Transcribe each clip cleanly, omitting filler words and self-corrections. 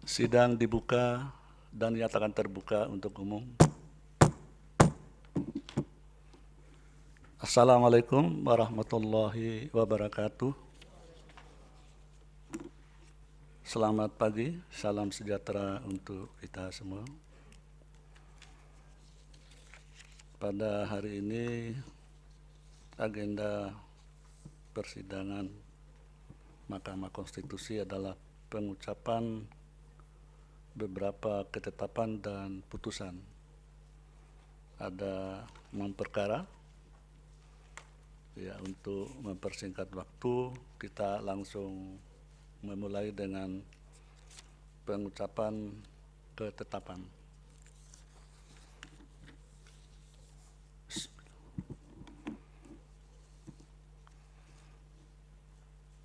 Sidang dibuka dan dinyatakan terbuka untuk umum. Assalamualaikum warahmatullahi wabarakatuh. Selamat pagi, salam sejahtera untuk kita semua. Pada hari ini agenda persidangan Mahkamah Konstitusi adalah pengucapan beberapa ketetapan dan putusan. Ada 6 perkara. Ya, untuk mempersingkat waktu, kita langsung memulai dengan pengucapan ketetapan.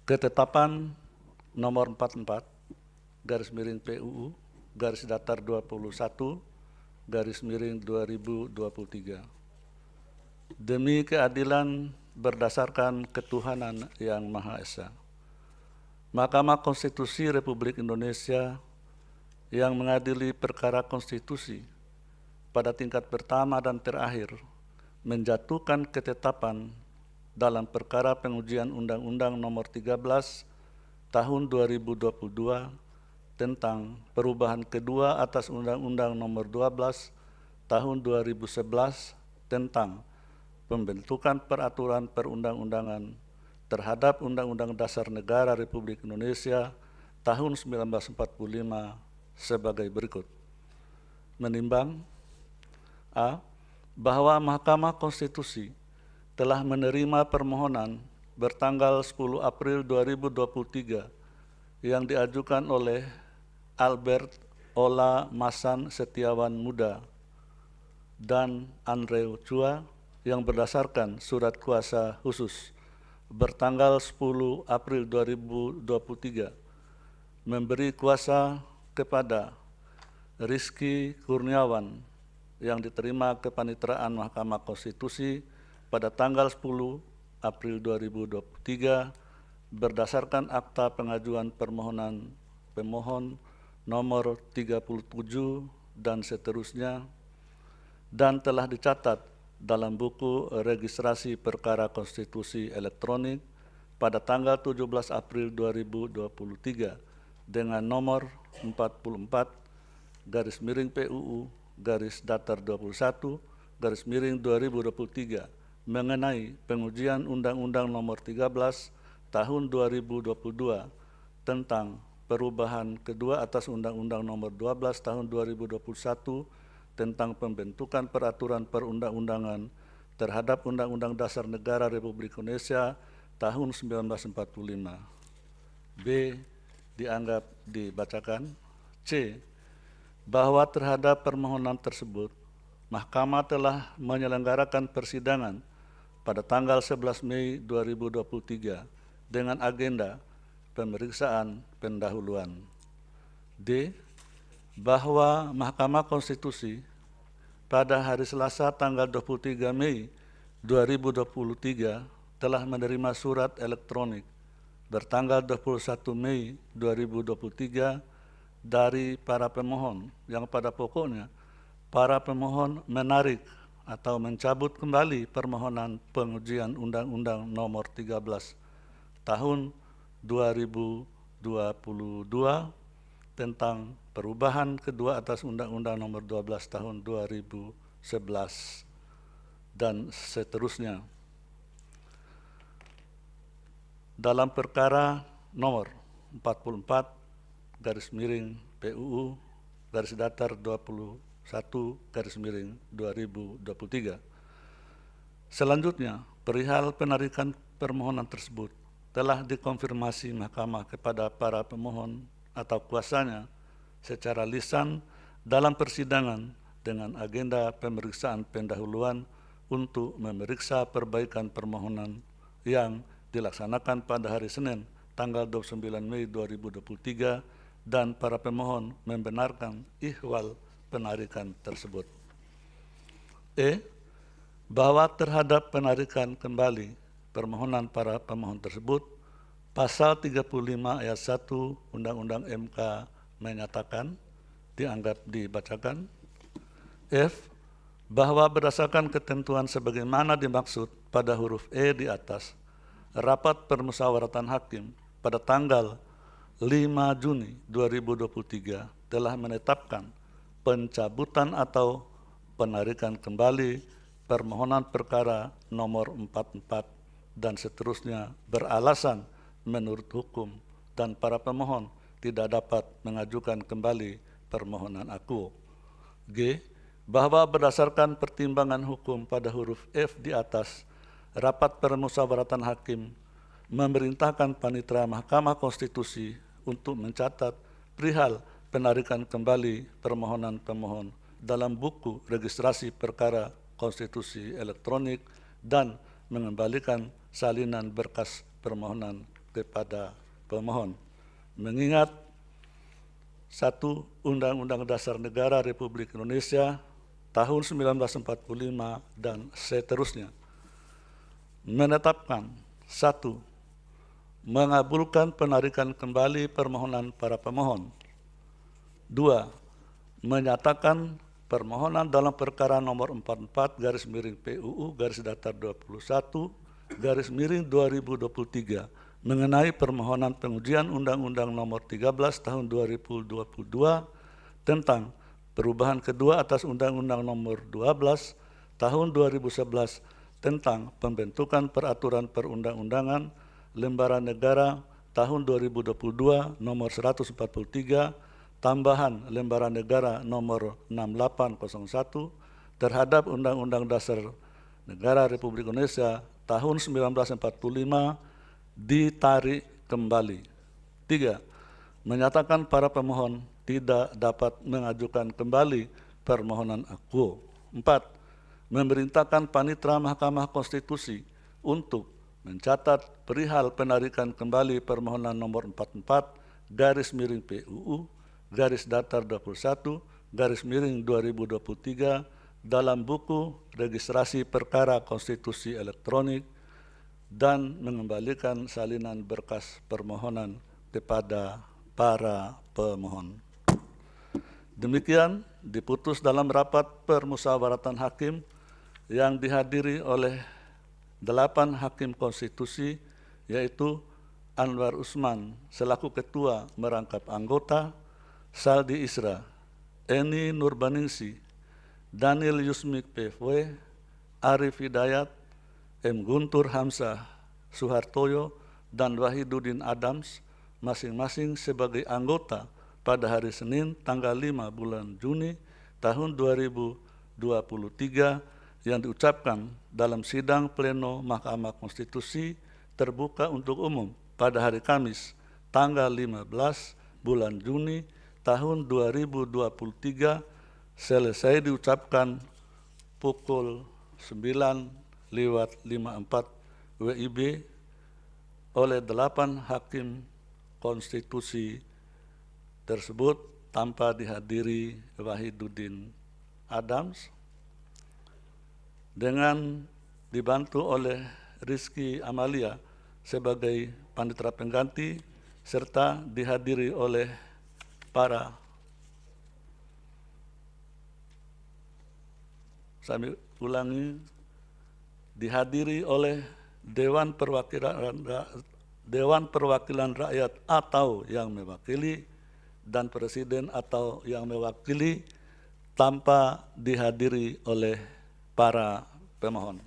Ketetapan nomor 44 garis miring PUU garis datar 21 garis miring 2023. Demi keadilan berdasarkan ketuhanan yang Maha Esa, Mahkamah Konstitusi Republik Indonesia yang mengadili perkara konstitusi pada tingkat pertama dan terakhir menjatuhkan ketetapan dalam perkara pengujian Undang-Undang Nomor 13 Tahun 2022 tentang perubahan kedua atas Undang-Undang Nomor 12 Tahun 2011 tentang pembentukan peraturan perundang-undangan terhadap Undang-Undang Dasar Negara Republik Indonesia tahun 1945 sebagai berikut. Menimbang A. Bahwa Mahkamah Konstitusi telah menerima permohonan bertanggal 10 April 2023 yang diajukan oleh Albert Ola Masan Setiawan Muda dan Andrew Chua yang berdasarkan surat kuasa khusus bertanggal 10 April 2023 memberi kuasa kepada Rizky Kurniawan yang diterima kepanitraan Mahkamah Konstitusi pada tanggal 10 April 2023 berdasarkan akta pengajuan permohonan pemohon nomor 37 dan seterusnya, dan telah dicatat dalam buku registrasi perkara konstitusi elektronik pada tanggal 17 April 2023 dengan nomor 44 garis miring PUU garis datar 21 garis miring 2023 mengenai pengujian Undang-Undang Nomor 13 Tahun 2022 tentang perubahan kedua atas Undang-Undang Nomor 12 Tahun 2021 tentang pembentukan peraturan perundang-undangan terhadap Undang-Undang Dasar Negara Republik Indonesia tahun 1945. B. Dianggap dibacakan. C. Bahwa terhadap permohonan tersebut, Mahkamah telah menyelenggarakan persidangan pada tanggal 11 Mei 2023 dengan agenda pemeriksaan pendahuluan. D. Bahwa Mahkamah Konstitusi pada hari Selasa tanggal 23 Mei 2023 telah menerima surat elektronik bertanggal 21 Mei 2023 dari para pemohon yang pada pokoknya para pemohon menarik atau mencabut kembali permohonan pengujian Undang-Undang Nomor 13 Tahun 2022 tentang perubahan kedua atas Undang-Undang Nomor 12 Tahun 2011 dan seterusnya. Dalam perkara nomor 44 garis miring PUU garis datar 21 garis miring 2023. Selanjutnya, perihal penarikan permohonan tersebut telah dikonfirmasi Mahkamah kepada para pemohon atau kuasanya secara lisan dalam persidangan dengan agenda pemeriksaan pendahuluan untuk memeriksa perbaikan permohonan yang dilaksanakan pada hari Senin tanggal 29 Mei 2023 dan para pemohon membenarkan ihwal penarikan tersebut. E. Bahwa terhadap penarikan kembali permohonan para pemohon tersebut, Pasal 35 ayat 1 Undang-Undang MK menyatakan, dianggap dibacakan. F. Bahwa berdasarkan ketentuan sebagaimana dimaksud pada huruf E di atas, rapat permusyawaratan hakim pada tanggal 5 Juni 2023 telah menetapkan pencabutan atau penarikan kembali permohonan perkara nomor 44 dan seterusnya beralasan menurut hukum dan para pemohon tidak dapat mengajukan kembali permohonan akuo. G. Bahwa berdasarkan pertimbangan hukum pada huruf F di atas, rapat permusyawaratan hakim memerintahkan Panitera Mahkamah Konstitusi untuk mencatat perihal penarikan kembali permohonan pemohon dalam buku registrasi perkara konstitusi elektronik dan mengembalikan salinan berkas permohonan kepada pemohon. Mengingat 1. Undang-Undang Dasar Negara Republik Indonesia tahun 1945 dan seterusnya menetapkan 1. Mengabulkan penarikan kembali permohonan para pemohon. 2. Menyatakan permohonan dalam perkara nomor 44-PUU-21-2023 mengenai permohonan pengujian Undang-Undang nomor 13 tahun 2022 tentang perubahan kedua atas Undang-Undang nomor 12 tahun 2011 tentang pembentukan peraturan perundang-undangan lembaran negara tahun 2022 nomor 143 tambahan lembaran negara nomor 6801 terhadap Undang-Undang Dasar Negara Republik Indonesia tahun 1945 ditarik kembali. 3. Menyatakan para pemohon tidak dapat mengajukan kembali permohonan akuo. 4. Memerintahkan Panitera Mahkamah Konstitusi untuk mencatat perihal penarikan kembali permohonan nomor 44-PUU-21-2023 dalam buku registrasi perkara konstitusi elektronik dan mengembalikan salinan berkas permohonan kepada para pemohon. Demikian diputus dalam rapat permusyawaratan hakim yang dihadiri oleh 8 hakim konstitusi, yaitu Anwar Usman selaku ketua merangkap anggota, Saldi Isra, Eni Nurbaningsi, Daniel Yusmik PFW, Arif Hidayat, M. Guntur Hamzah Suhartoyo, dan Wahidudin Adams, masing-masing sebagai anggota pada hari Senin tanggal 5 bulan Juni tahun 2023 yang diucapkan dalam sidang pleno Mahkamah Konstitusi terbuka untuk umum pada hari Kamis tanggal 15 bulan Juni tahun 2023 selesai diucapkan pukul 9:54 WIB oleh 8 hakim konstitusi tersebut tanpa dihadiri Wahidudin Adams, dengan dibantu oleh Rizky Amalia sebagai panitera pengganti serta dihadiri oleh para dihadiri oleh Dewan Perwakilan Rakyat atau yang mewakili dan Presiden atau yang mewakili tanpa dihadiri oleh para pemohon.